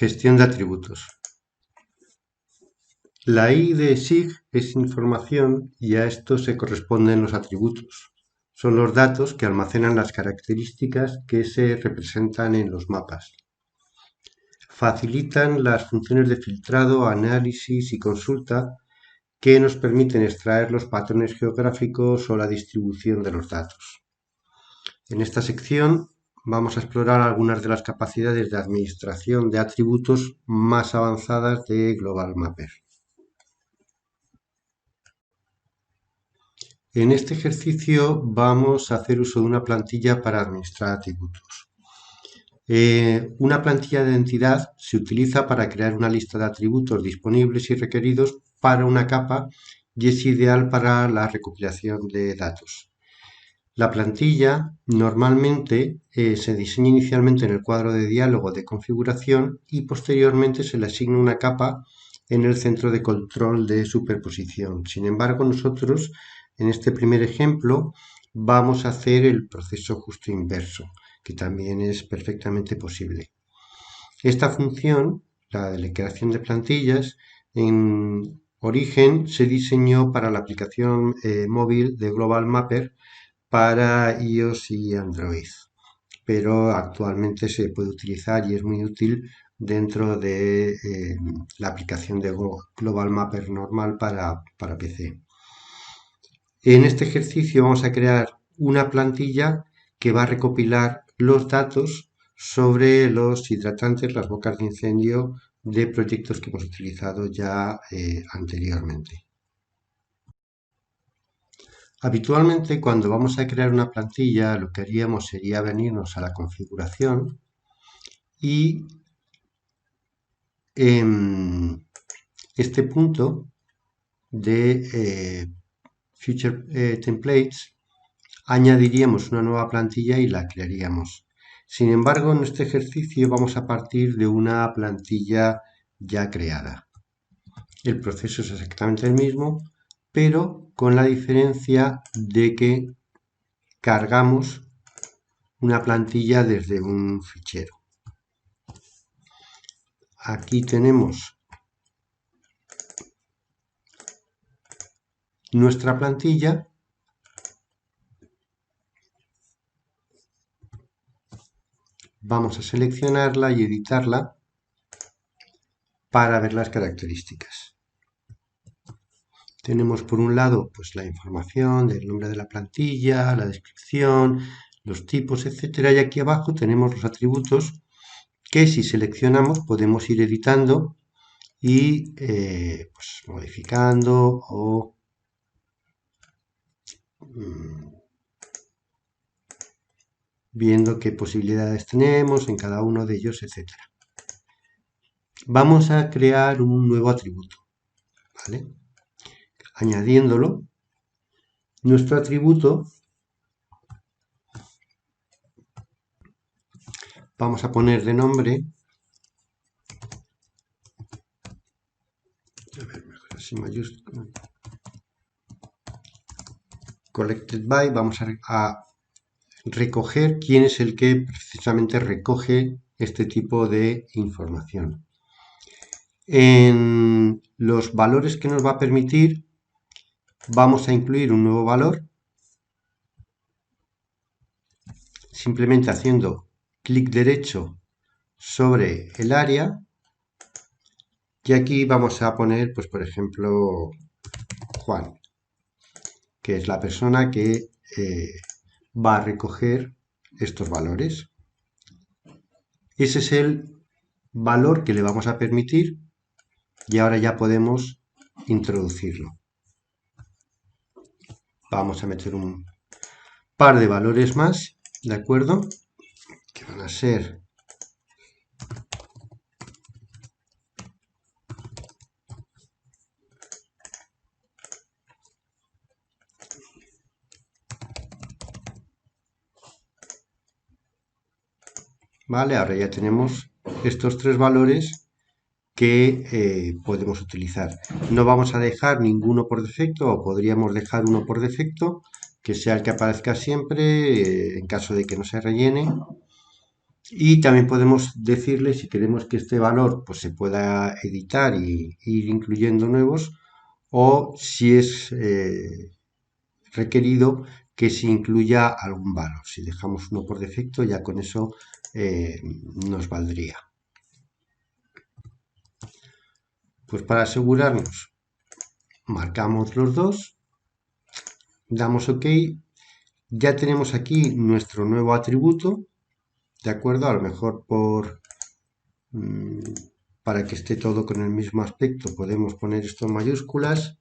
Gestión de atributos. La I de SIG es información y a esto se corresponden los atributos. Son los datos que almacenan las características que se representan en los mapas. Facilitan las funciones de filtrado, análisis y consulta que nos permiten extraer los patrones geográficos o la distribución de los datos. En esta sección vamos a explorar algunas de las capacidades de administración de atributos más avanzadas de Global Mapper. En este ejercicio vamos a hacer uso de una plantilla para administrar atributos. Una plantilla de identidad se utiliza para crear una lista de atributos disponibles y requeridos para una capa y es ideal para la recopilación de datos. La plantilla normalmente se diseña inicialmente en el cuadro de diálogo de configuración y posteriormente se le asigna una capa en el centro de control de superposición. Sin embargo, nosotros en este primer ejemplo vamos a hacer el proceso justo inverso, que también es perfectamente posible. Esta función, la de la creación de plantillas, en origen se diseñó para la aplicación móvil de Global Mapper para iOS y Android, pero actualmente se puede utilizar y es muy útil dentro de la aplicación de Global Mapper normal para PC. En este ejercicio vamos a crear una plantilla que va a recopilar los datos sobre los hidratantes, las bocas de incendio de proyectos que hemos utilizado ya anteriormente. Habitualmente, cuando vamos a crear una plantilla, lo que haríamos sería venirnos a la configuración y en este punto de Future Templates añadiríamos una nueva plantilla y la crearíamos. Sin embargo, en este ejercicio vamos a partir de una plantilla ya creada. El proceso es exactamente el mismo, pero con la diferencia de que cargamos una plantilla desde un fichero. Aquí tenemos nuestra plantilla vamos a seleccionarla y editarla para ver las características. Tenemos por un lado pues la información del nombre de la plantilla, la descripción, los tipos, etcétera, y aquí abajo tenemos los atributos que si seleccionamos podemos ir editando y pues, modificando o viendo qué posibilidades tenemos en cada uno de ellos, etcétera. Vamos a crear un nuevo atributo, ¿vale? Añadiéndolo, nuestro atributo vamos a poner de nombre, a ver, mejor así mayúsculo, collected by, vamos a recoger quién es el que precisamente recoge este tipo de información. En los valores que nos va a permitir vamos a incluir un nuevo valor simplemente haciendo clic derecho sobre el área y aquí vamos a poner pues por ejemplo Juan, que es la persona que va a recoger estos valores. Ese es el valor que le vamos a permitir y ahora ya podemos introducirlo. Vamos a meter un par de valores más, ¿de acuerdo? Que van a ser ¿vale? Ahora ya tenemos estos tres valores que podemos utilizar. No vamos a dejar ninguno por defecto o podríamos dejar uno por defecto que sea el que aparezca siempre en caso de que no se rellene Y también podemos decirle si queremos que este valor pues, se pueda editar y ir incluyendo nuevos, o si es requerido que se incluya algún valor. Si dejamos uno por defecto, ya con eso nos valdría. Pues para asegurarnos, marcamos los dos, damos OK, ya tenemos aquí nuestro nuevo atributo, ¿de acuerdo? A lo mejor para que esté todo con el mismo aspecto podemos poner esto en mayúsculas.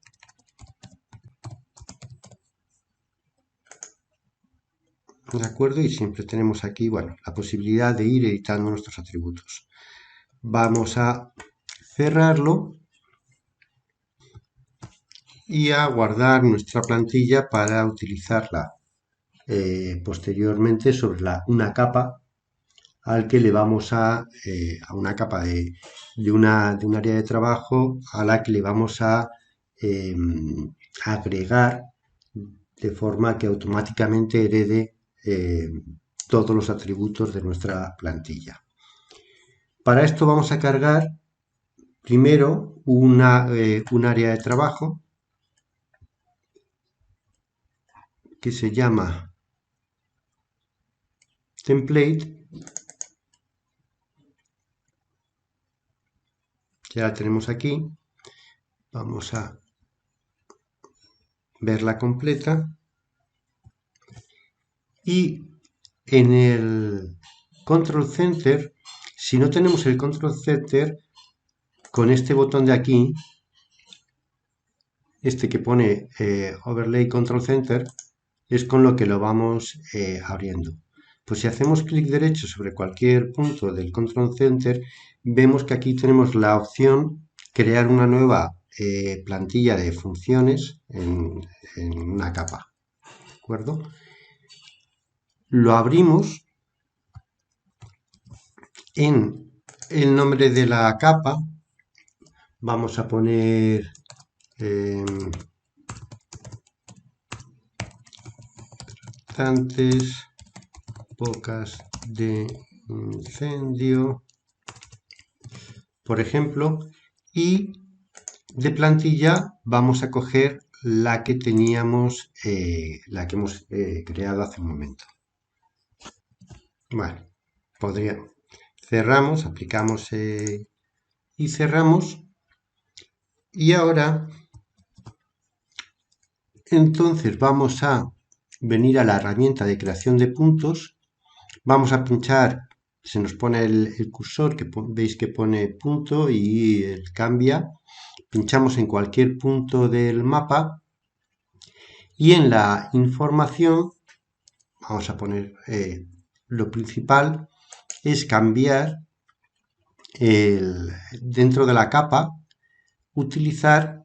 ¿De acuerdo? Y siempre tenemos aquí, bueno, la posibilidad de ir editando nuestros atributos. Vamos a cerrarlo y a guardar nuestra plantilla para utilizarla posteriormente sobre una capa al que le vamos a una capa de un área de trabajo a la que le vamos a agregar de forma que automáticamente herede todos los atributos de nuestra plantilla. Para esto vamos a cargar primero un área de trabajo que se llama template. Ya la tenemos aquí. Vamos a verla completa. Y en el Control Center, si no tenemos el Control Center, con este botón de aquí, este que pone Overlay Control Center, es con lo que lo vamos abriendo. Pues si hacemos clic derecho sobre cualquier punto del Control Center, vemos que aquí tenemos la opción crear una nueva plantilla de funciones en una capa. ¿De acuerdo? Lo abrimos en el nombre de la capa. Vamos a poner antes pocas de incendio, por ejemplo, y de plantilla vamos a coger la que teníamos, la que hemos creado hace un momento. Vale, cerramos, aplicamos y cerramos. Y ahora, entonces vamos a venir a la herramienta de creación de puntos. Vamos a pinchar, se nos pone el cursor, que veis que pone punto y cambia. Pinchamos en cualquier punto del mapa y en la información vamos a poner lo principal es cambiar dentro de la capa, utilizar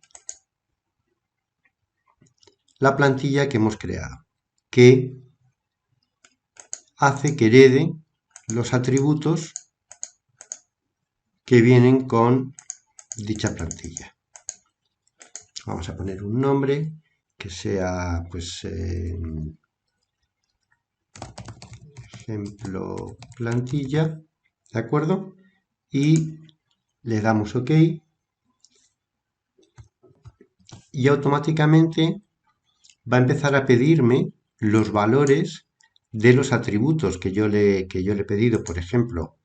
la plantilla que hemos creado, que hace que herede los atributos que vienen con dicha plantilla. Vamos a poner un nombre que sea, pues, ejemplo plantilla, ¿de acuerdo? Y le damos OK y automáticamente va a empezar a pedirme los valores de los atributos que yo le he pedido. Por ejemplo,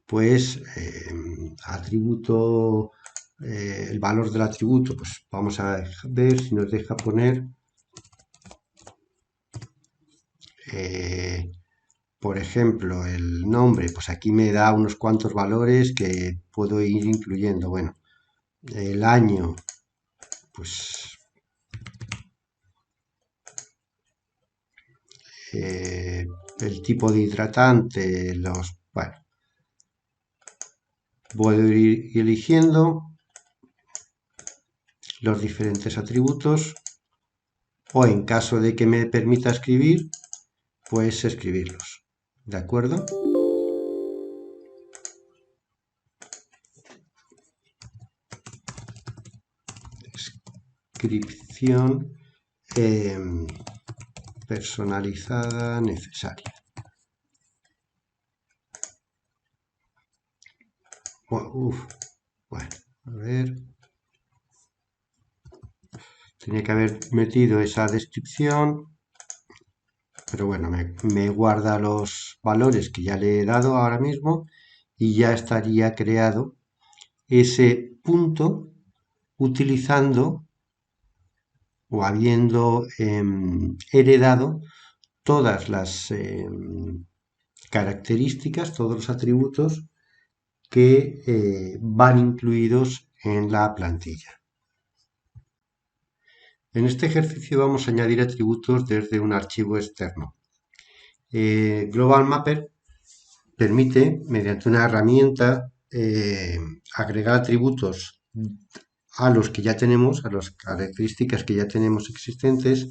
pues atributo, el valor del atributo, pues vamos a ver si nos deja poner por ejemplo, el nombre, pues aquí me da unos cuantos valores que puedo ir incluyendo. Bueno, el año, pues el tipo de hidratante, bueno, puedo ir eligiendo los diferentes atributos o en caso de que me permita escribir, pues escribirlos. ¿De acuerdo? Descripción personalizada necesaria. Bueno, a ver. Tenía que haber metido esa descripción, pero bueno, me guarda los valores que ya le he dado ahora mismo y ya estaría creado ese punto utilizando o habiendo heredado todas las características, todos los atributos que van incluidos en la plantilla. En este ejercicio vamos a añadir atributos desde un archivo externo. Global Mapper permite, mediante una herramienta, agregar atributos a los que ya tenemos, a las características que ya tenemos existentes,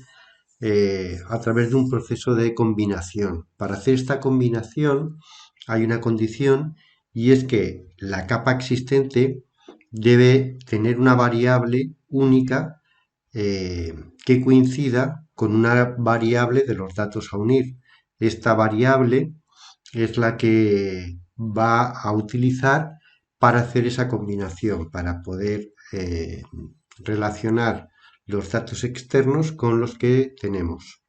a través de un proceso de combinación. Para hacer esta combinación hay una condición y es que la capa existente debe tener una variable única que coincida con una variable de los datos a unir. Esta variable es la que va a utilizar para hacer esa combinación, para poder relacionar los datos externos con los que tenemos.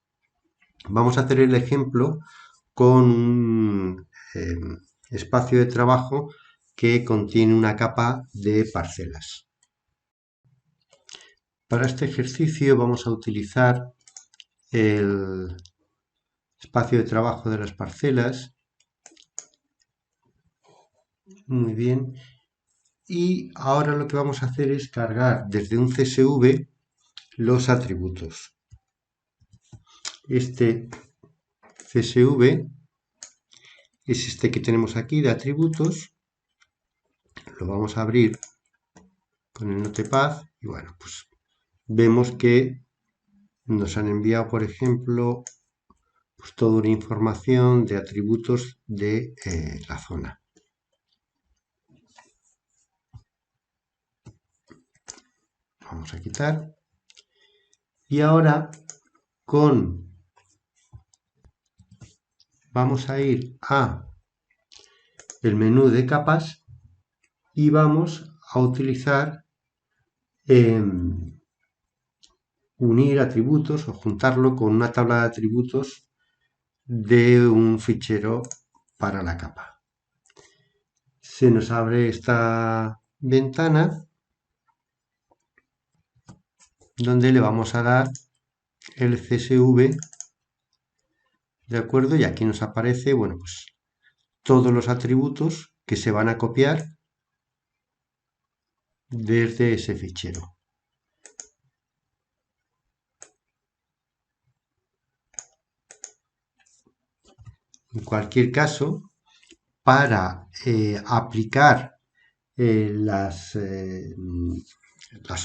Vamos a hacer el ejemplo con un espacio de trabajo que contiene una capa de parcelas. Para este ejercicio vamos a utilizar el espacio de trabajo de las parcelas. Muy bien. Y ahora lo que vamos a hacer es cargar desde un CSV los atributos. Este CSV es este que tenemos aquí de atributos. Lo vamos a abrir con el Notepad y bueno, pues vemos que nos han enviado, por ejemplo, pues toda una información de atributos de la zona. Vamos a quitar. Y ahora vamos a ir a el menú de capas y vamos a utilizar unir atributos o juntarlo con una tabla de atributos de un fichero para la capa. Se nos abre esta ventana donde le vamos a dar el CSV, ¿de acuerdo? Y aquí nos aparece, bueno, pues todos los atributos que se van a copiar desde ese fichero. En cualquier caso, para aplicar las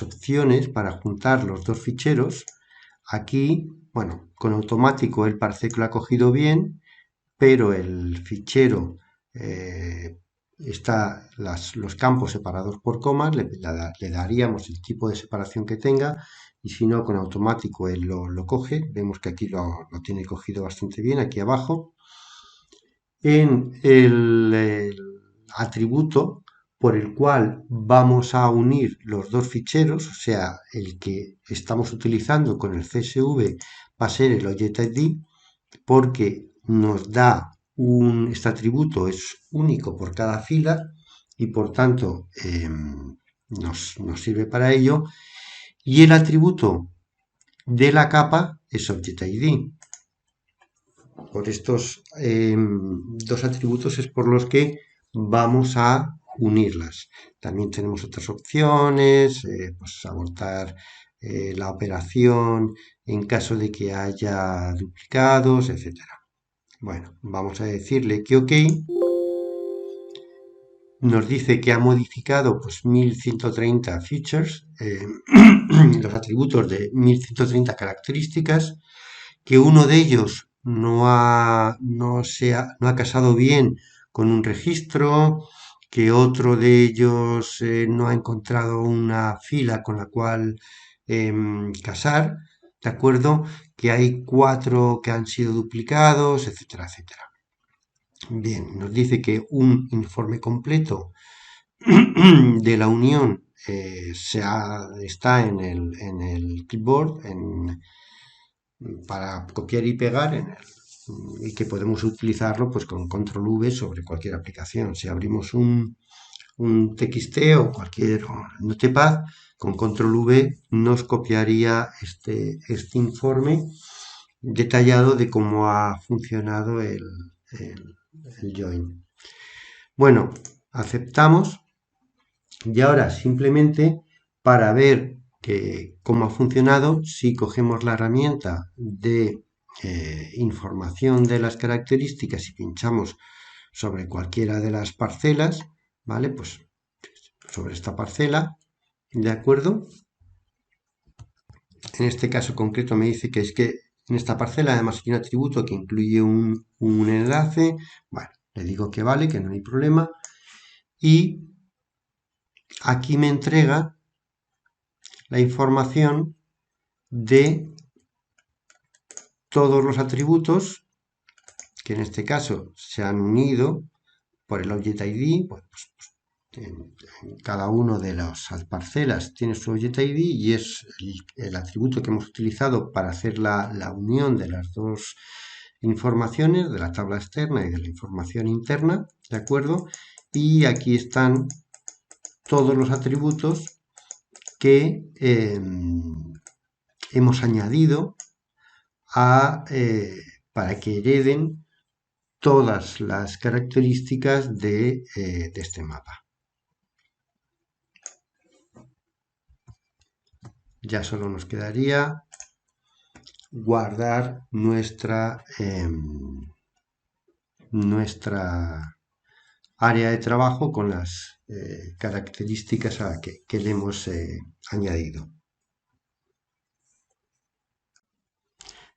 opciones para juntar los dos ficheros, aquí, bueno, con automático él parece que lo ha cogido bien, pero el fichero los campos separados por comas, le daríamos el tipo de separación que tenga y si no, con automático él lo coge. Vemos que aquí lo tiene cogido bastante bien, aquí abajo. En el atributo por el cual vamos a unir los dos ficheros, o sea, el que estamos utilizando con el CSV va a ser el ObjectID, porque nos da este atributo es único por cada fila y por tanto nos sirve para ello. Y el atributo de la capa es ObjectID. Por estos dos atributos es por los que vamos a unirlas. También tenemos otras opciones, pues abortar la operación en caso de que haya duplicados, etcétera. Bueno, vamos a decirle que OK. Nos dice que ha modificado pues 1130 features, los atributos de 1130 características, que uno de ellos no ha casado bien con un registro, que otro de ellos no ha encontrado una fila con la cual casar, ¿de acuerdo? Que hay 4 que han sido duplicados, etcétera, etcétera. Bien, nos dice que un informe completo de la unión está en el clipboard para copiar y pegar y que podemos utilizarlo pues con control V sobre cualquier aplicación. Si abrimos un TXT o cualquier notepad, con control V nos copiaría este informe detallado de cómo ha funcionado el join. Bueno, aceptamos y ahora simplemente para ver cómo ha funcionado, si cogemos la herramienta de información de las características y pinchamos sobre cualquiera de las parcelas, ¿vale? Pues sobre esta parcela, ¿de acuerdo? En este caso concreto me dice que es que en esta parcela además hay un atributo que incluye un enlace. Bueno, le digo que vale, que no hay problema. Y aquí me entrega la información de todos los atributos que en este caso se han unido por el Object ID. Pues, en cada uno de las parcelas tiene su Object ID y es el atributo que hemos utilizado para hacer la unión de las dos informaciones, de la tabla externa y de la información interna, ¿de acuerdo? Y aquí están todos los atributos que hemos añadido para que hereden todas las características de este mapa. Ya solo nos quedaría guardar nuestra área de trabajo con las características que le hemos añadido.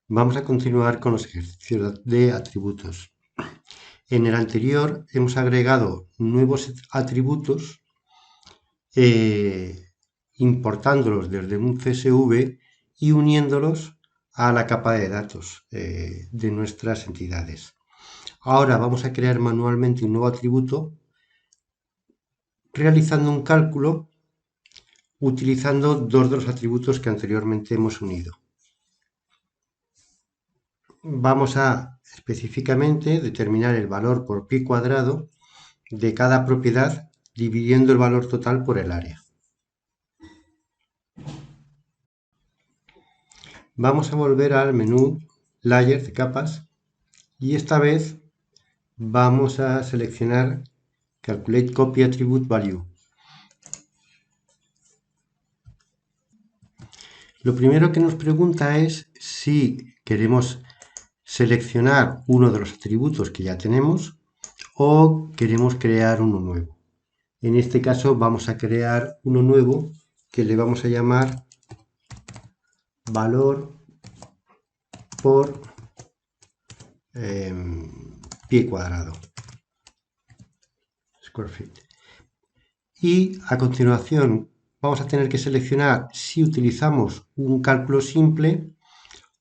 Vamos a continuar con los ejercicios de atributos. En el anterior hemos agregado nuevos atributos importándolos desde un CSV y uniéndolos a la capa de datos de nuestras entidades. Ahora vamos a crear manualmente un nuevo atributo realizando un cálculo utilizando dos de los atributos que anteriormente hemos unido. Vamos a específicamente determinar el valor por pi cuadrado de cada propiedad dividiendo el valor total por el área. Vamos a volver al menú Layer de capas y esta vez vamos a seleccionar Calculate Copy Attribute Value. Lo primero que nos pregunta es si queremos seleccionar uno de los atributos que ya tenemos o queremos crear uno nuevo. En este caso vamos a crear uno nuevo que le vamos a llamar valor por pie cuadrado, square feet. Y a continuación vamos a tener que seleccionar si utilizamos un cálculo simple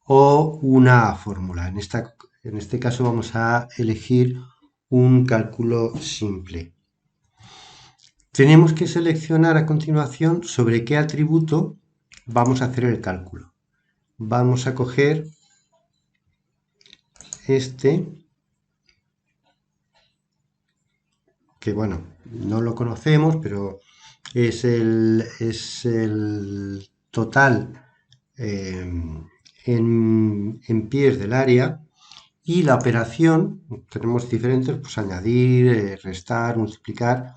o una fórmula. En este caso vamos a elegir un cálculo simple. Tenemos que seleccionar a continuación sobre qué atributo vamos a hacer el cálculo. Vamos a coger este, que bueno, no lo conocemos, pero es el total en pies del área, y la operación, tenemos diferentes, pues añadir, restar, multiplicar.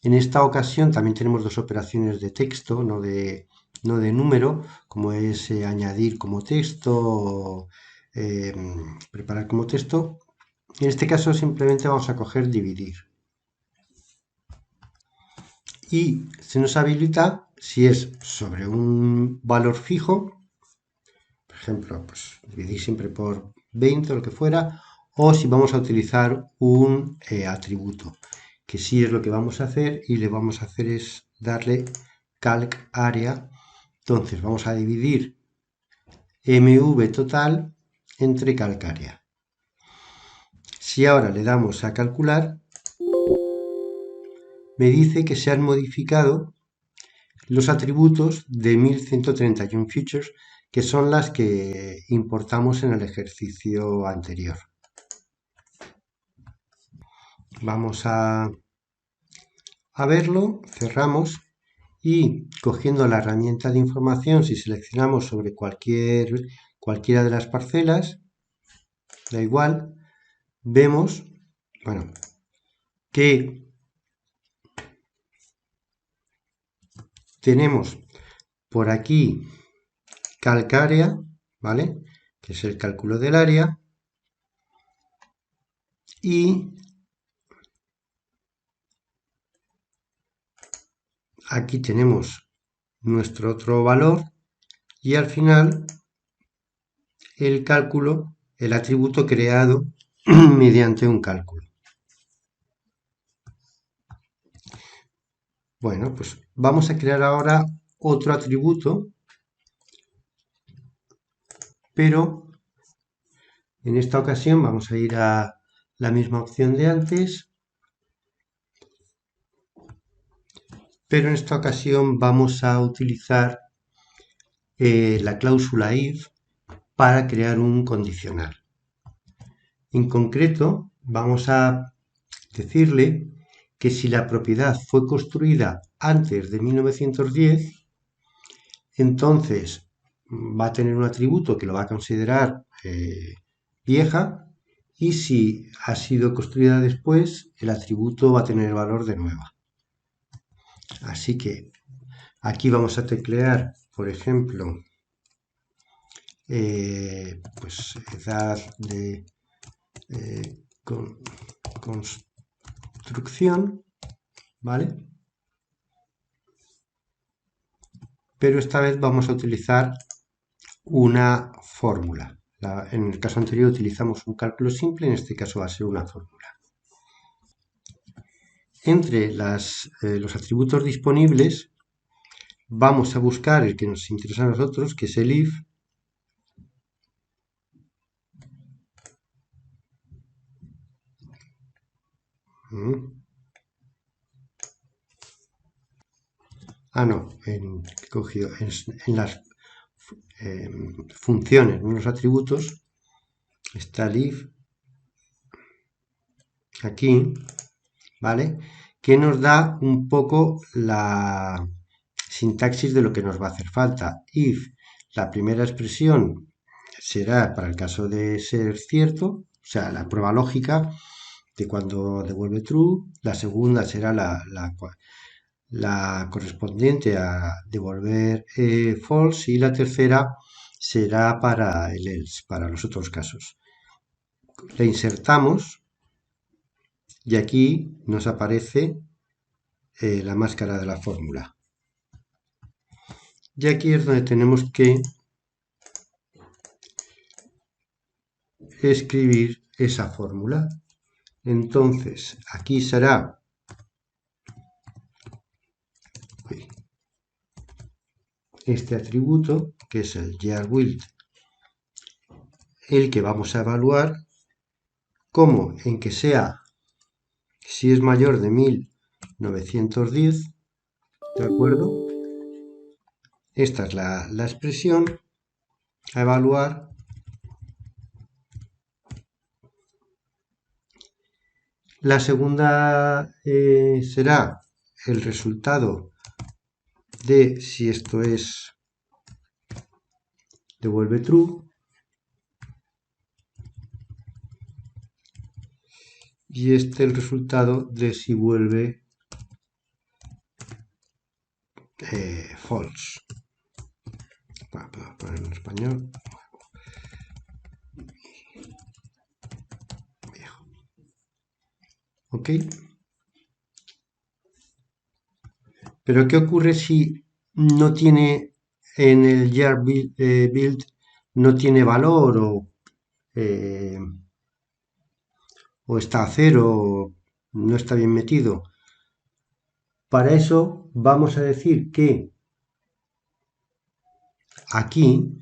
En esta ocasión también tenemos dos operaciones de texto, no de número, como es añadir como texto, preparar como texto. En este caso simplemente vamos a coger dividir. Y se nos habilita si es sobre un valor fijo, por ejemplo, pues dividir siempre por 20 o lo que fuera, o si vamos a utilizar un atributo, que sí es lo que vamos a hacer, y le vamos a hacer es darle calc area. Entonces vamos a dividir mv total entre calc area. Si ahora le damos a calcular, me dice que se han modificado los atributos de 1131 features, que son las que importamos en el ejercicio anterior. Vamos a verlo, cerramos y cogiendo la herramienta de información, si seleccionamos sobre cualquiera de las parcelas, da igual, vemos, bueno, que tenemos por aquí calcárea, ¿vale? Que es el cálculo del área. Y aquí tenemos nuestro otro valor y al final el cálculo, el atributo creado mediante un cálculo. Bueno, pues vamos a crear ahora otro atributo, pero en esta ocasión vamos a ir a la misma opción de antes, pero en esta ocasión vamos a utilizar la cláusula if para crear un condicional. En concreto, vamos a decirle que si la propiedad fue construida antes de 1910, entonces va a tener un atributo que lo va a considerar vieja, y si ha sido construida después, el atributo va a tener valor de nueva. Así que aquí vamos a teclear, por ejemplo, pues edad de construcción, ¿vale? Pero esta vez vamos a utilizar una fórmula. En el caso anterior utilizamos un cálculo simple, en este caso va a ser una fórmula. Entre los atributos disponibles vamos a buscar el que nos interesa a nosotros, que es el if. No, he cogido en las funciones, en los atributos, está el if, aquí, ¿vale? Que nos da un poco la sintaxis de lo que nos va a hacer falta. If, la primera expresión será para el caso de ser cierto, o sea, la prueba lógica de cuando devuelve true. La segunda será la correspondiente a devolver false, y la tercera será para el else, para los otros casos. La insertamos y aquí nos aparece la máscara de la fórmula. Y aquí es donde tenemos que escribir esa fórmula. Entonces, aquí será este atributo, que es el yearBuild, el que vamos a evaluar como en que sea, si es mayor de 1910, ¿de acuerdo? Esta es la expresión a evaluar. La segunda será el resultado de si esto es devuelve true, y este el resultado de si vuelve false. Para poner en español. Viejo. ¿Ok? Pero ¿qué ocurre si no tiene en el yearBuild no tiene valor, o está a cero, o no está bien metido? Para eso vamos a decir que aquí,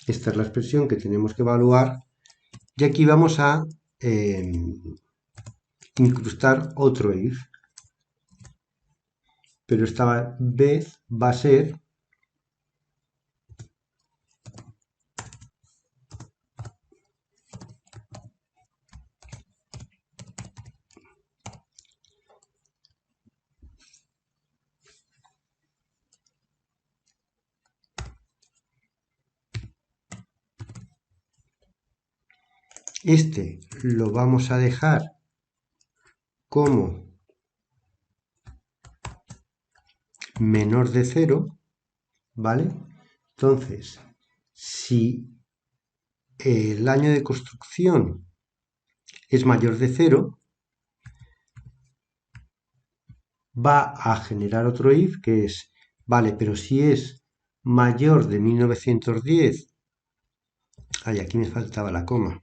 esta es la expresión que tenemos que evaluar, y aquí vamos a incrustar otro if. pero esta vez va a ser este lo vamos a dejar como menor de 0, ¿vale? Entonces, si el año de construcción es mayor de 0, va a generar otro if que es, vale, pero si es mayor de 1910, ay, aquí me faltaba la coma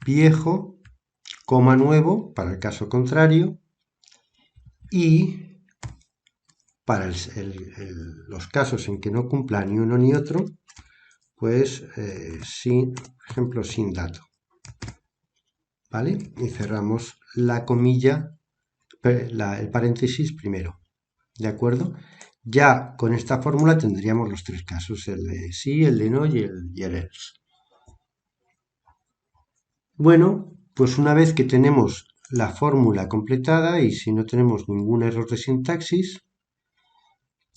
viejo, coma nuevo para el caso contrario, y para los casos en que no cumpla ni uno ni otro, pues sin, por ejemplo, sin dato, ¿vale? Y cerramos la comilla, el paréntesis primero, ¿de acuerdo? Ya con esta fórmula tendríamos los tres casos, el de sí, el de no y el else. Bueno, pues una vez que tenemos la fórmula completada y si no tenemos ningún error de sintaxis,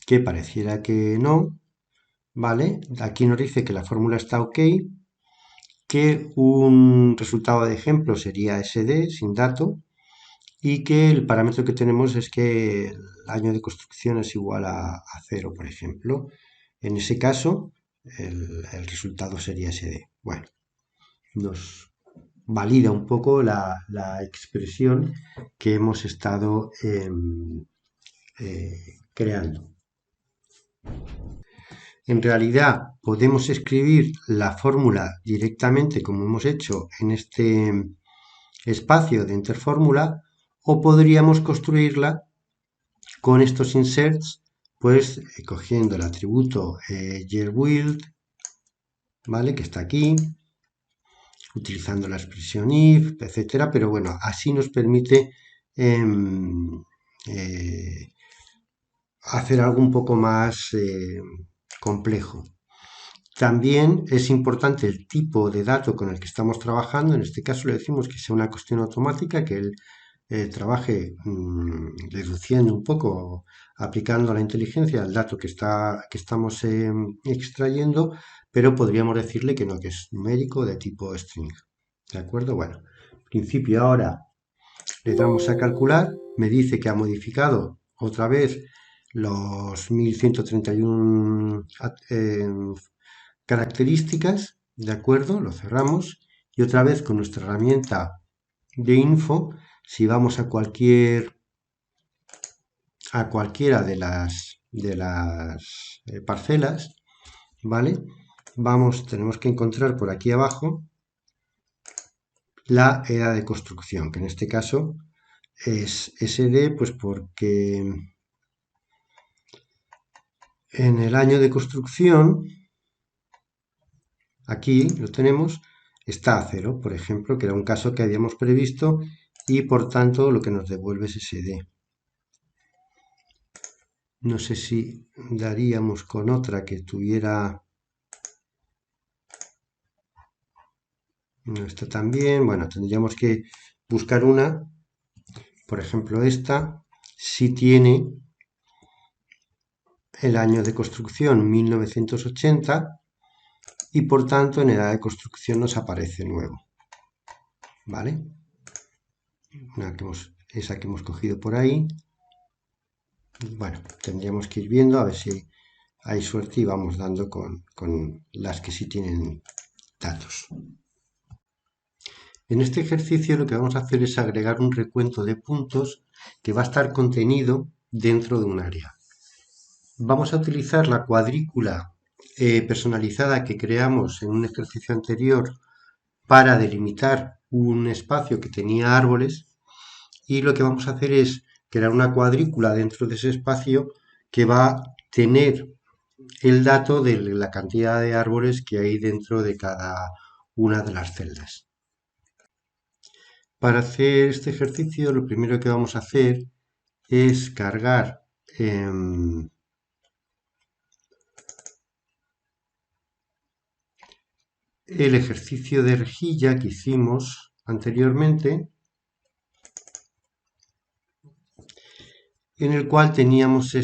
que pareciera que no, ¿vale? Aquí nos dice que la fórmula está ok, que un resultado de ejemplo sería SD sin dato y que el parámetro que tenemos es que el año de construcción es igual a 0, por ejemplo. En ese caso, el resultado sería SD. Bueno, nos valida un poco la expresión que hemos estado creando. En realidad podemos escribir la fórmula directamente como hemos hecho en este espacio de enter fórmula o podríamos construirla con estos inserts, pues cogiendo el atributo yearBuild, ¿vale? Que está aquí, utilizando la expresión if, etcétera, pero bueno, así nos permite hacer algo un poco más complejo. También es importante el tipo de dato con el que estamos trabajando. En este caso le decimos que sea una cuestión automática, que él trabaje deduciendo un poco, aplicando la inteligencia al dato que estamos extrayendo, pero podríamos decirle que no, que es numérico de tipo string. ¿De acuerdo? Bueno, en principio ahora le damos a calcular, me dice que ha modificado otra vez los 1131 características, ¿de acuerdo? Lo cerramos y otra vez con nuestra herramienta de info, si vamos a cualquiera de las parcelas, ¿vale? Tenemos que encontrar por aquí abajo la edad de construcción, que en este caso es SD, pues porque en el año de construcción, aquí lo tenemos, está a 0, por ejemplo, que era un caso que habíamos previsto y por tanto lo que nos devuelve es SD. No sé si daríamos con otra que tuviera... No está tan bien. Bueno, tendríamos que buscar una. Por ejemplo, esta sí tiene el año de construcción 1980 y por tanto en edad de construcción nos aparece nuevo. ¿Vale? Esa que hemos cogido por ahí. Bueno, tendríamos que ir viendo a ver si hay suerte y vamos dando con las que sí tienen datos. En este ejercicio lo que vamos a hacer es agregar un recuento de puntos que va a estar contenido dentro de un área. Vamos a utilizar la cuadrícula personalizada que creamos en un ejercicio anterior para delimitar un espacio que tenía árboles y lo que vamos a hacer es crear una cuadrícula dentro de ese espacio que va a tener el dato de la cantidad de árboles que hay dentro de cada una de las celdas. Para hacer este ejercicio lo primero que vamos a hacer es cargar el ejercicio de rejilla que hicimos anteriormente, en el cual teníamos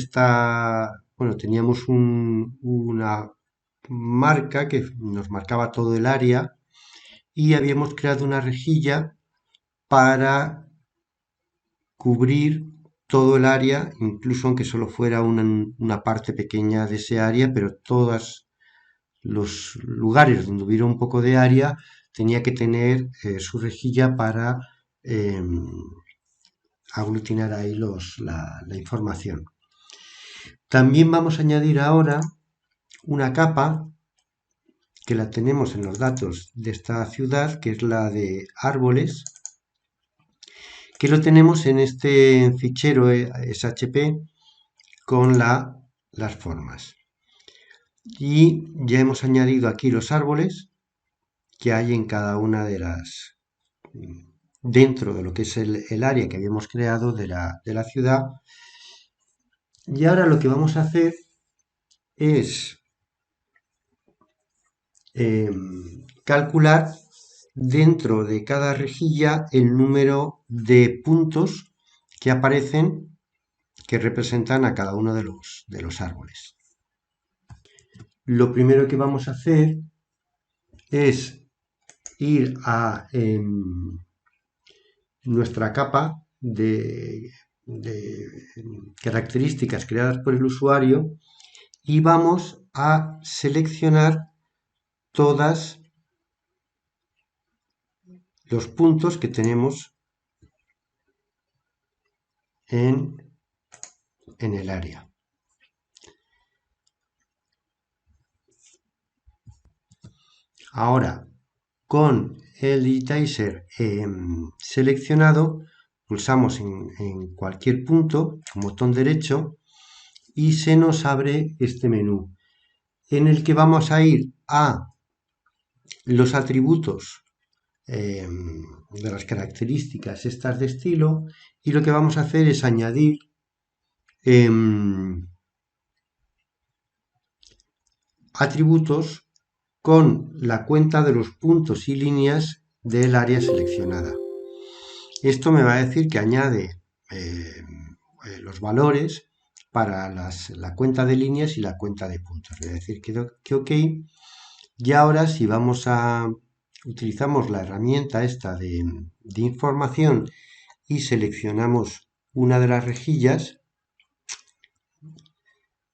teníamos una marca que nos marcaba todo el área y habíamos creado una rejilla para cubrir todo el área, incluso aunque solo fuera una parte pequeña de ese área, pero todos los lugares donde hubiera un poco de área tenía que tener su rejilla para eh, aglutinar ahí la información. También vamos a añadir ahora una capa que la tenemos en los datos de esta ciudad, que es la de árboles, que lo tenemos en este fichero SHP con las formas. Y ya hemos añadido aquí los árboles que hay en cada una de las, dentro de lo que es el área que habíamos creado de la ciudad. Y ahora lo que vamos a hacer es calcular dentro de cada rejilla el número de puntos que aparecen que representan a cada uno de los árboles. Lo primero que vamos a hacer es ir a nuestra capa de características creadas por el usuario y vamos a seleccionar todos los puntos que tenemos en el área. Ahora, con el digitizer seleccionado, pulsamos en cualquier punto con botón derecho y se nos abre este menú en el que vamos a ir a los atributos de las características estas de estilo y lo que vamos a hacer es añadir atributos con la cuenta de los puntos y líneas del área seleccionada. Esto me va a decir que añade los valores para la cuenta de líneas y la cuenta de puntos. Le voy a decir que OK. Y ahora si utilizamos la herramienta esta de información y seleccionamos una de las rejillas,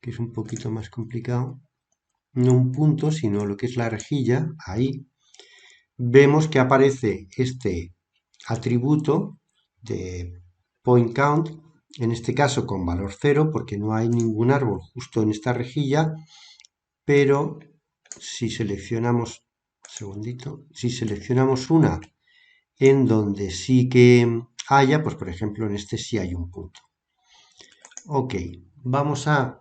que es un poquito más complicado, no un punto, sino lo que es la rejilla, ahí, vemos que aparece este atributo de point count, en este caso con valor 0, porque no hay ningún árbol justo en esta rejilla, pero si seleccionamos, si seleccionamos una en donde sí que haya, pues por ejemplo en este sí hay un punto. OK, vamos a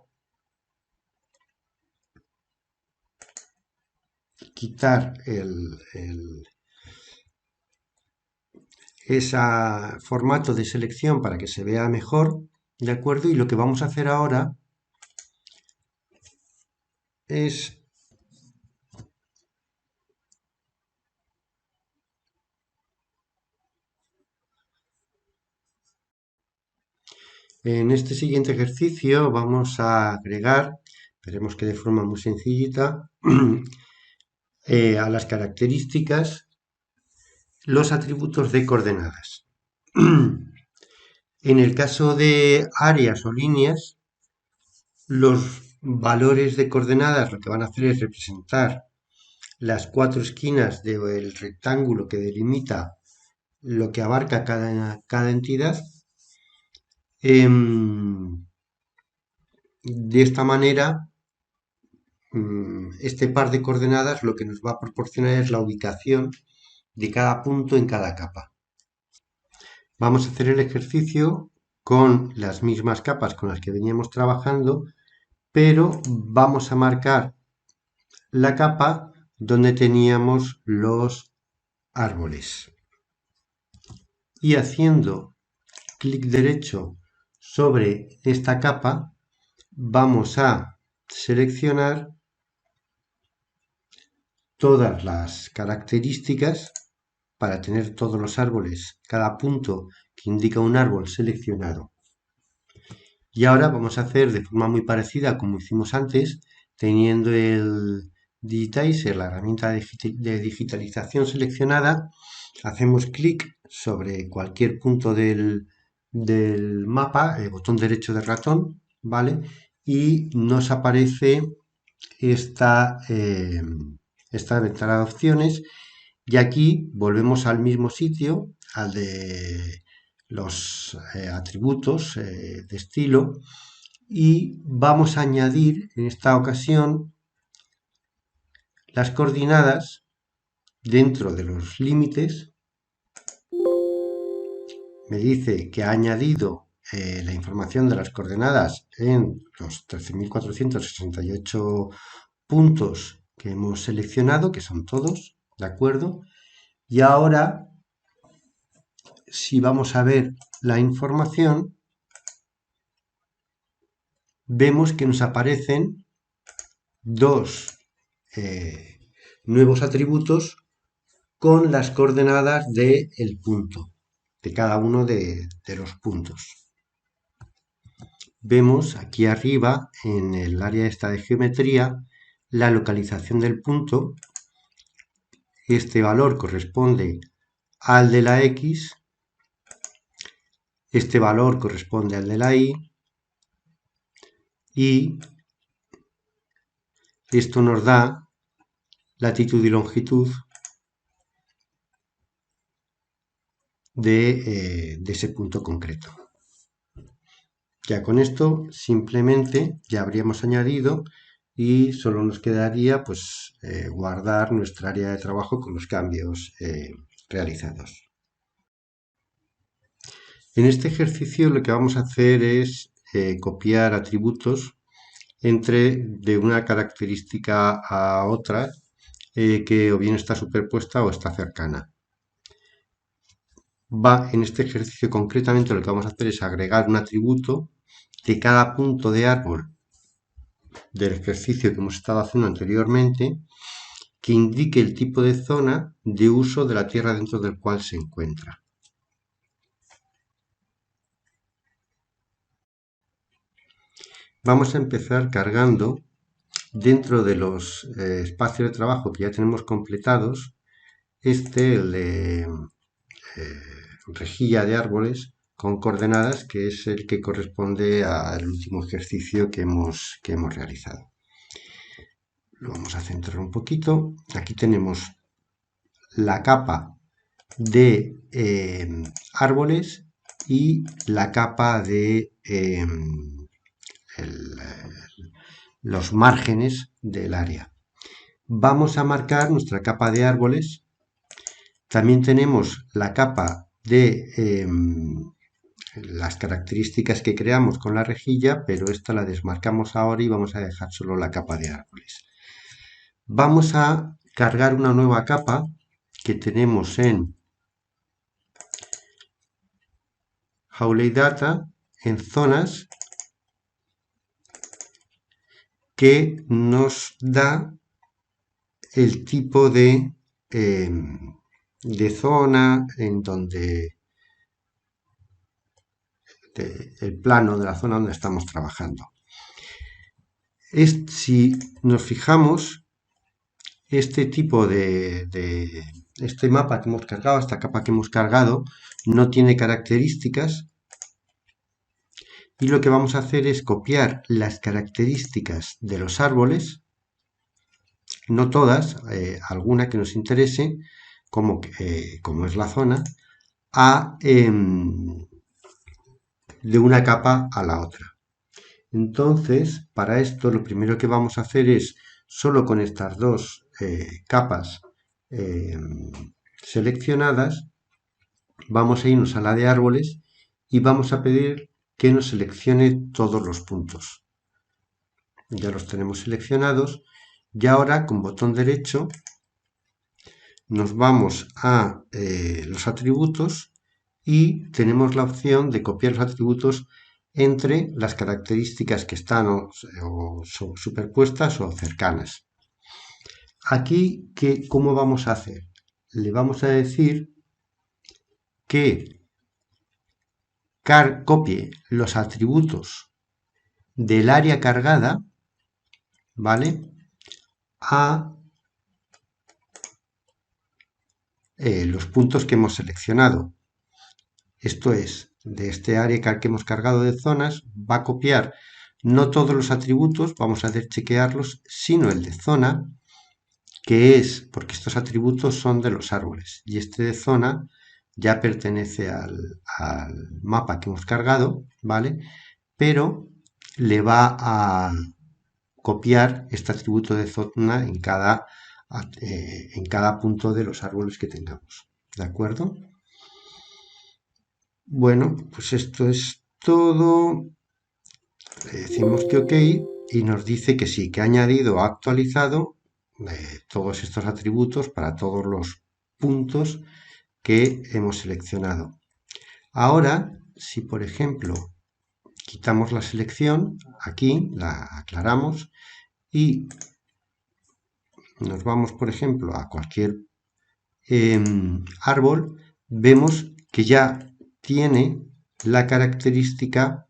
quitar ese formato de selección para que se vea mejor, ¿de acuerdo? Y lo que vamos a hacer ahora es en este siguiente ejercicio vamos a agregar, veremos que de forma muy sencillita, a las características los atributos de coordenadas. En el caso de áreas o líneas, los valores de coordenadas lo que van a hacer es representar las 4 esquinas del rectángulo que delimita lo que abarca cada entidad. De esta manera, este par de coordenadas lo que nos va a proporcionar es la ubicación de cada punto en cada capa. Vamos a hacer el ejercicio con las mismas capas con las que veníamos trabajando, pero vamos a marcar la capa donde teníamos los árboles. Y haciendo clic derecho sobre esta capa vamos a seleccionar todas las características para tener todos los árboles, cada punto que indica un árbol seleccionado. Y ahora vamos a hacer de forma muy parecida como hicimos antes, teniendo el Digitizer, la herramienta de digitalización seleccionada, hacemos clic sobre cualquier punto del mapa, el botón derecho del ratón, ¿vale? Y nos aparece esta ventana de opciones, y aquí volvemos al mismo sitio, al de los atributos de estilo, y vamos a añadir en esta ocasión las coordenadas dentro de los límites. Me dice que ha añadido la información de las coordenadas en los 13.468 puntos que hemos seleccionado, que son todos, ¿de acuerdo? Y ahora, si vamos a ver la información, vemos que nos aparecen dos nuevos atributos con las coordenadas del punto, de cada uno de los puntos. Vemos aquí arriba, en el área esta de geometría, la localización del punto. Este valor corresponde al de la X, este valor corresponde al de la Y, y esto nos da latitud y longitud de ese punto concreto. Ya con esto simplemente ya habríamos añadido y solo nos quedaría pues guardar nuestra área de trabajo con los cambios realizados. En este ejercicio lo que vamos a hacer es copiar atributos de una característica a otra que o bien está superpuesta o está cercana. En este ejercicio concretamente lo que vamos a hacer es agregar un atributo de cada punto de árbol del ejercicio que hemos estado haciendo anteriormente, que indique el tipo de zona de uso de la tierra dentro del cual se encuentra. Vamos a empezar cargando dentro de los espacios de trabajo que ya tenemos completados, el de rejilla de árboles con coordenadas, que es el que corresponde al último ejercicio que hemos realizado. Lo vamos a centrar un poquito. Aquí tenemos la capa de árboles y la capa de los márgenes del área. Vamos a marcar nuestra capa de árboles. También tenemos la capa de las características que creamos con la rejilla, pero esta la desmarcamos ahora y vamos a dejar solo la capa de árboles. Vamos a cargar una nueva capa que tenemos en Hawley Data, en zonas, que nos da el tipo de zona en donde el plano de la zona donde estamos trabajando. Si nos fijamos, este tipo este mapa que hemos cargado, esta capa que hemos cargado, no tiene características, y lo que vamos a hacer es copiar las características de los árboles, no todas, alguna que nos interese, como es la zona, de una capa a la otra. Entonces, para esto lo primero que vamos a hacer es, solo con estas dos capas seleccionadas, vamos a irnos a la de árboles y vamos a pedir que nos seleccione todos los puntos. Ya los tenemos seleccionados y ahora con botón derecho nos vamos a los atributos y tenemos la opción de copiar los atributos entre las características que están superpuestas o cercanas. Aquí, ¿cómo vamos a hacer? Le vamos a decir que copie los atributos del área cargada, ¿vale? A los puntos que hemos seleccionado. Esto es, de este área que hemos cargado de zonas, va a copiar no todos los atributos, vamos a hacer chequearlos, sino el de zona, que es, porque estos atributos son de los árboles, y este de zona ya pertenece al mapa que hemos cargado, ¿vale? Pero le va a copiar este atributo de zona en cada punto de los árboles que tengamos, ¿de acuerdo? Bueno, pues esto es todo. Le decimos que OK y nos dice que sí, que ha añadido o actualizado todos estos atributos para todos los puntos que hemos seleccionado. Ahora, si por ejemplo quitamos la selección, aquí la aclaramos y nos vamos, por ejemplo, a cualquier árbol, vemos que ya tiene la característica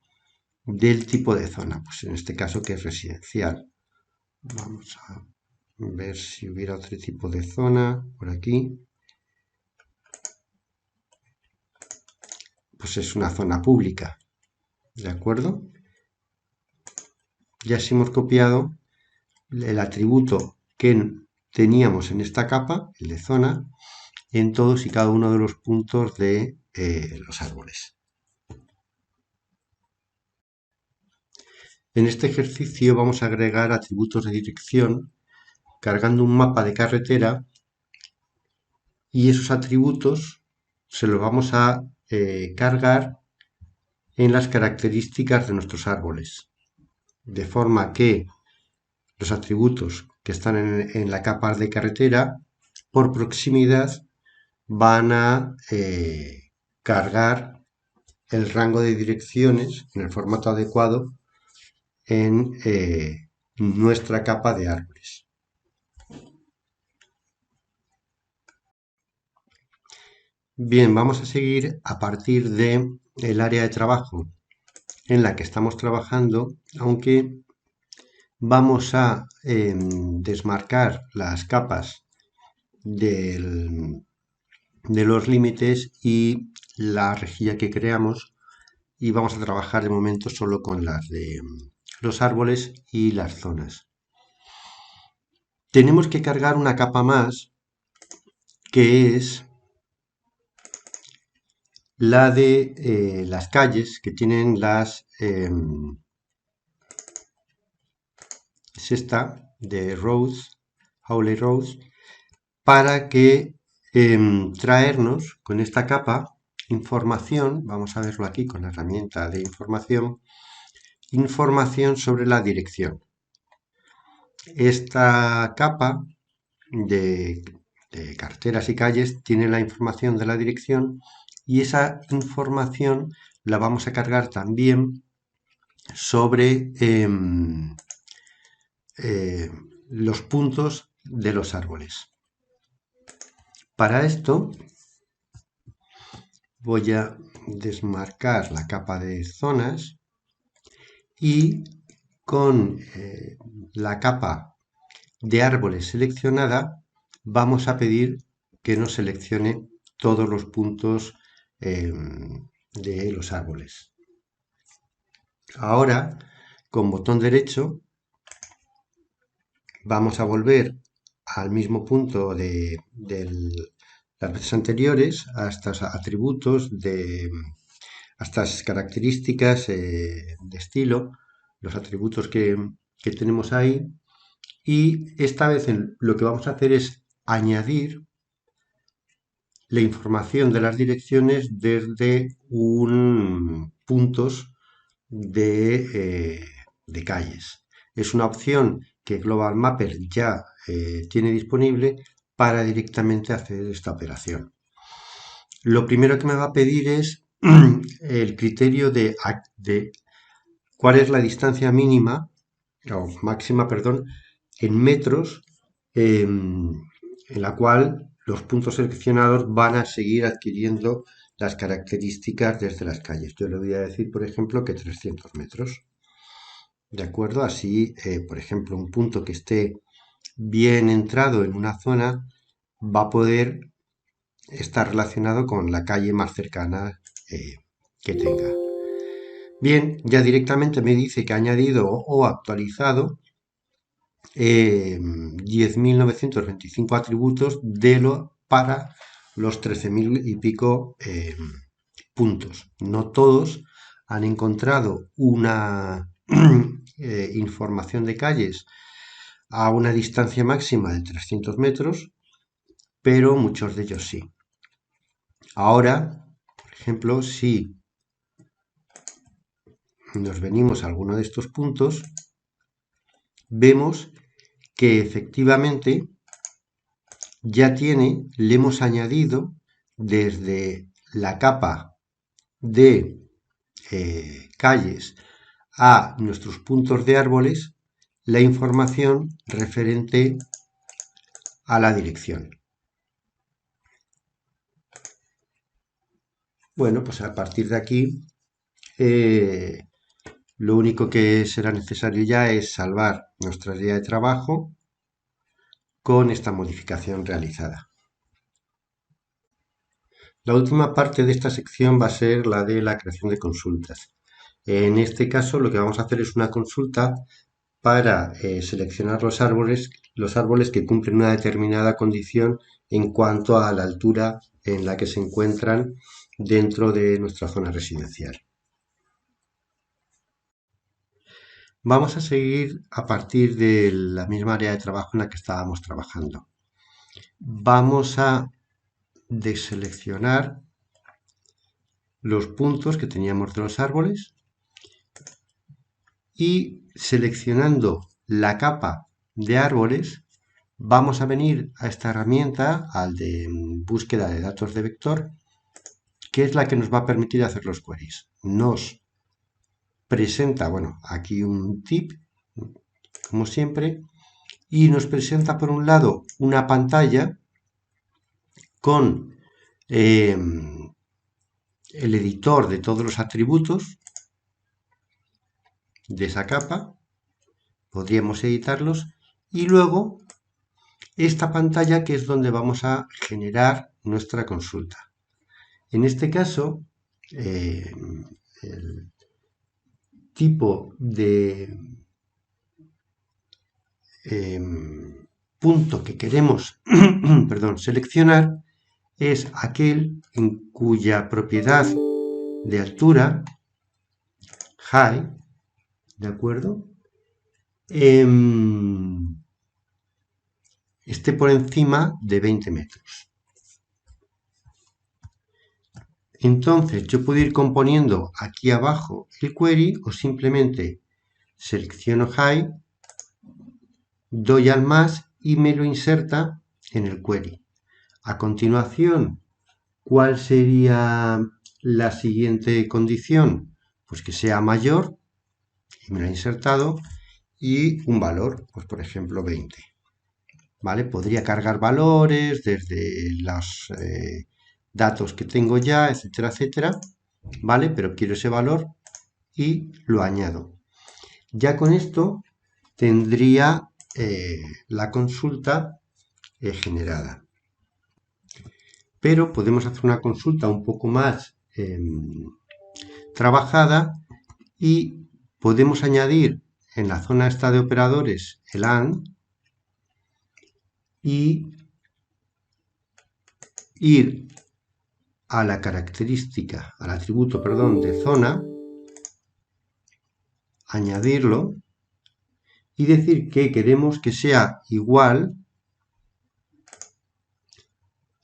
del tipo de zona, pues en este caso que es residencial. Vamos a ver si hubiera otro tipo de zona por aquí. Pues es una zona pública, ¿de acuerdo? Ya si hemos copiado el atributo que teníamos en esta capa, el de zona, en todos y cada uno de los puntos de los árboles. En este ejercicio vamos a agregar atributos de dirección cargando un mapa de carretera y esos atributos se los vamos a cargar en las características de nuestros árboles, de forma que los atributos que están en la capa de carretera, por proximidad, van a cargar el rango de direcciones en el formato adecuado en nuestra capa de árboles. Bien, vamos a seguir a partir del área de trabajo en la que estamos trabajando, aunque vamos a desmarcar las capas de los límites y la rejilla que creamos y vamos a trabajar de momento solo con las de los árboles y las zonas. Tenemos que cargar una capa más que es la de las calles que tienen las es esta de roads, Hawley Roads, para que traernos con esta capa información, vamos a verlo aquí con la herramienta de información sobre la dirección. Esta capa de carreteras y calles tiene la información de la dirección y esa información la vamos a cargar también sobre los puntos de los árboles. Para esto voy a desmarcar la capa de zonas y con la capa de árboles seleccionada vamos a pedir que nos seleccione todos los puntos de los árboles. Ahora, con botón derecho, vamos a volver al mismo punto de las veces anteriores, a estos atributos, a estas características de estilo, los atributos que tenemos ahí, y esta vez lo que vamos a hacer es añadir la información de las direcciones desde puntos de calles. Es una opción que Global Mapper ya tiene disponible para directamente hacer esta operación. Lo primero que me va a pedir es el criterio de cuál es la distancia mínima, o máxima, perdón, en metros, en la cual los puntos seleccionados van a seguir adquiriendo las características desde las calles. Yo le voy a decir, por ejemplo, que 300 metros. ¿De acuerdo? Así, por ejemplo, un punto que esté bien entrado en una zona va a poder estar relacionado con la calle más cercana que tenga. Bien, ya directamente me dice que ha añadido o actualizado 10.925 atributos para los 13.000 y pico puntos. No todos han encontrado una información de calles a una distancia máxima de 300 metros, pero muchos de ellos sí. Ahora, por ejemplo, si nos venimos a alguno de estos puntos, vemos que efectivamente ya le hemos añadido desde la capa de calles a nuestros puntos de árboles la información referente a la dirección. Bueno, pues a partir de aquí lo único que será necesario ya es salvar nuestra área de trabajo con esta modificación realizada. La última parte de esta sección va a ser la de la creación de consultas. En este caso lo que vamos a hacer es una consulta para seleccionar los árboles que cumplen una determinada condición en cuanto a la altura en la que se encuentran dentro de nuestra zona residencial. Vamos a seguir a partir de la misma área de trabajo en la que estábamos trabajando. Vamos a deseleccionar los puntos que teníamos de los árboles y seleccionando la capa de árboles vamos a venir a esta herramienta, al de búsqueda de datos de vector, que es la que nos va a permitir hacer los queries. Nos presenta, bueno, aquí un tip, como siempre, y nos presenta por un lado una pantalla con el editor de todos los atributos de esa capa, podríamos editarlos, y luego esta pantalla que es donde vamos a generar nuestra consulta. En este caso, el tipo de punto que queremos seleccionar es aquel en cuya propiedad de altura, high, ¿de acuerdo? Esté por encima de 20 metros. Entonces yo puedo ir componiendo aquí abajo el query o simplemente selecciono high, doy al más y me lo inserta en el query. A continuación, ¿cuál sería la siguiente condición? Pues que sea mayor, y me lo ha insertado, y un valor, pues por ejemplo 20. ¿Vale? Podría cargar valores desde los datos que tengo ya, etcétera, etcétera, ¿vale? Pero quiero ese valor y lo añado. Ya con esto tendría la consulta generada. Pero podemos hacer una consulta un poco más trabajada y podemos añadir en la zona esta de operadores el AND y ir a la característica, al atributo, perdón, de zona, añadirlo y decir que queremos que sea igual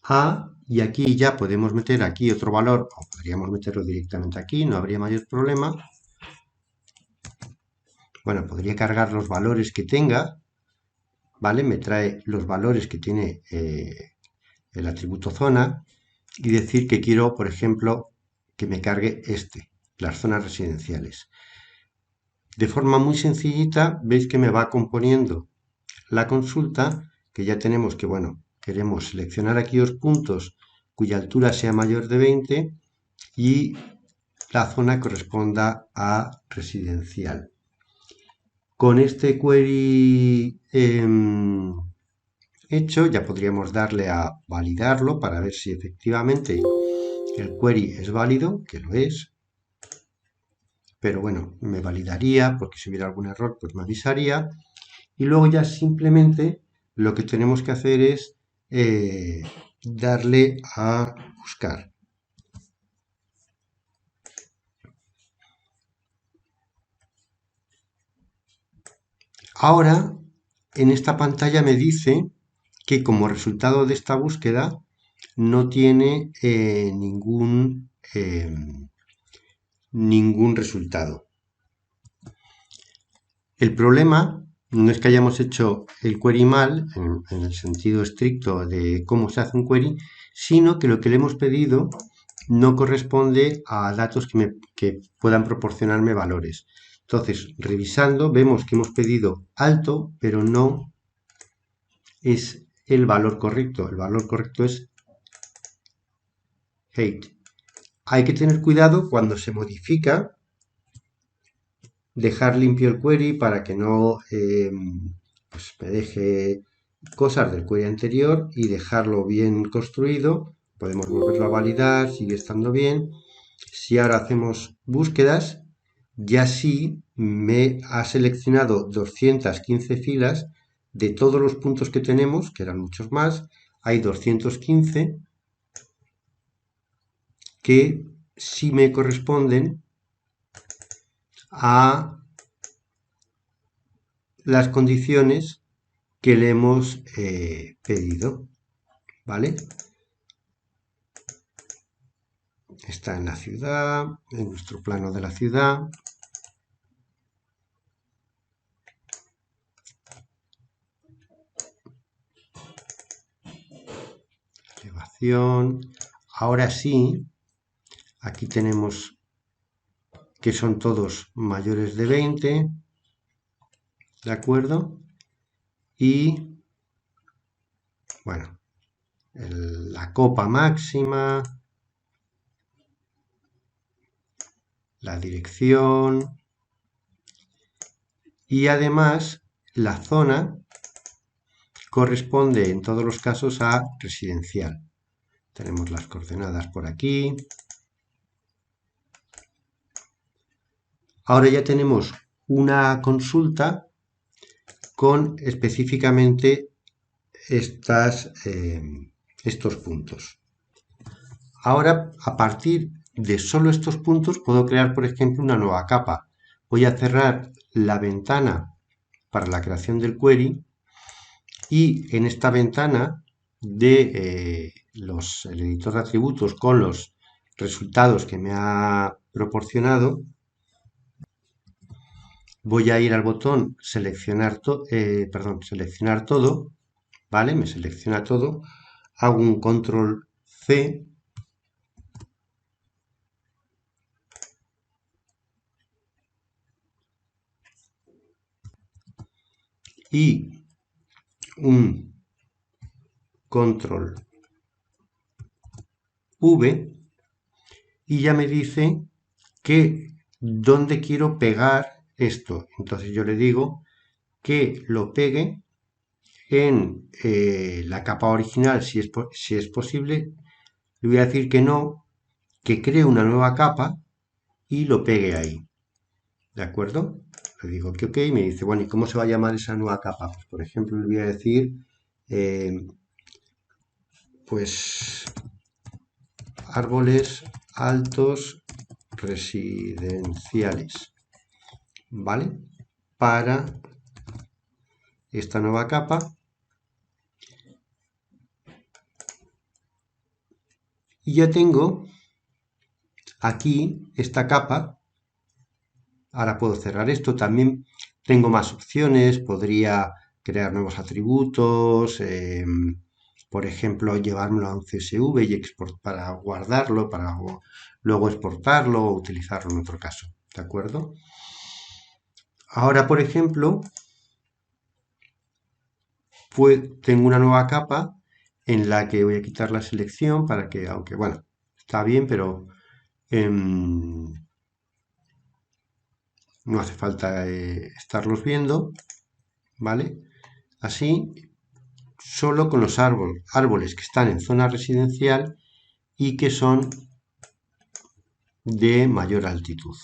a, y aquí ya podemos meter aquí otro valor, o podríamos meterlo directamente aquí, no habría mayor problema. Bueno, podría cargar los valores que tenga, ¿vale? Me trae los valores que tiene el atributo zona y decir que quiero, por ejemplo, que me cargue las zonas residenciales. De forma muy sencillita, veis que me va componiendo la consulta, que ya tenemos que, bueno, queremos seleccionar aquí dos puntos cuya altura sea mayor de 20 y la zona corresponda a residencial. Con este query hecho, ya podríamos darle a validarlo para ver si efectivamente el query es válido, que lo es, pero bueno, me validaría porque si hubiera algún error, pues me avisaría. Y luego ya simplemente lo que tenemos que hacer es darle a buscar. Ahora, en esta pantalla me dice que como resultado de esta búsqueda no tiene ningún resultado. El problema no es que hayamos hecho el query mal, en el sentido estricto de cómo se hace un query, sino que lo que le hemos pedido no corresponde a datos que puedan proporcionarme valores. Entonces, revisando, vemos que hemos pedido alto, pero no es el valor correcto. El valor correcto es 8. Hay que tener cuidado cuando se modifica, dejar limpio el query para que no pues me deje cosas del query anterior y dejarlo bien construido. Podemos volverlo a validar, sigue estando bien. Si ahora hacemos búsquedas, ya sí me ha seleccionado 215 filas de todos los puntos que tenemos, que eran muchos más. Hay 215 que sí me corresponden a las condiciones que le hemos pedido, ¿vale? Está en la ciudad, en nuestro plano de la ciudad. Elevación. Ahora sí, aquí tenemos que son todos mayores de 20, ¿de acuerdo? Y, bueno, la copa máxima, la dirección y además la zona corresponde en todos los casos a residencial. Tenemos las coordenadas por aquí. Ahora ya tenemos una consulta con específicamente estos puntos. Ahora, a partir de solo estos puntos, puedo crear, por ejemplo, una nueva capa. Voy a cerrar la ventana para la creación del query y en esta ventana de el editor de atributos con los resultados que me ha proporcionado, voy a ir al botón seleccionar todo, ¿vale? Me selecciona todo, hago un control C y un control V y ya me dice que dónde quiero pegar esto. Entonces yo le digo que lo pegue en la capa original si es posible. Le voy a decir que no, que cree una nueva capa y lo pegue ahí. ¿De acuerdo? Le digo que ok, me dice, bueno, ¿y cómo se va a llamar esa nueva capa? Pues por ejemplo le voy a decir, pues árboles altos residenciales, ¿vale? Para esta nueva capa. Y ya tengo aquí esta capa. Ahora puedo cerrar esto. También tengo más opciones. Podría crear nuevos atributos. Por ejemplo, llevármelo a un CSV y para guardarlo, para luego exportarlo o utilizarlo en otro caso. ¿De acuerdo? Ahora, por ejemplo, pues tengo una nueva capa en la que voy a quitar la selección para que, aunque bueno, está bien, pero no hace falta estarlos viendo, ¿vale? Así, solo con los árboles que están en zona residencial y que son de mayor altitud.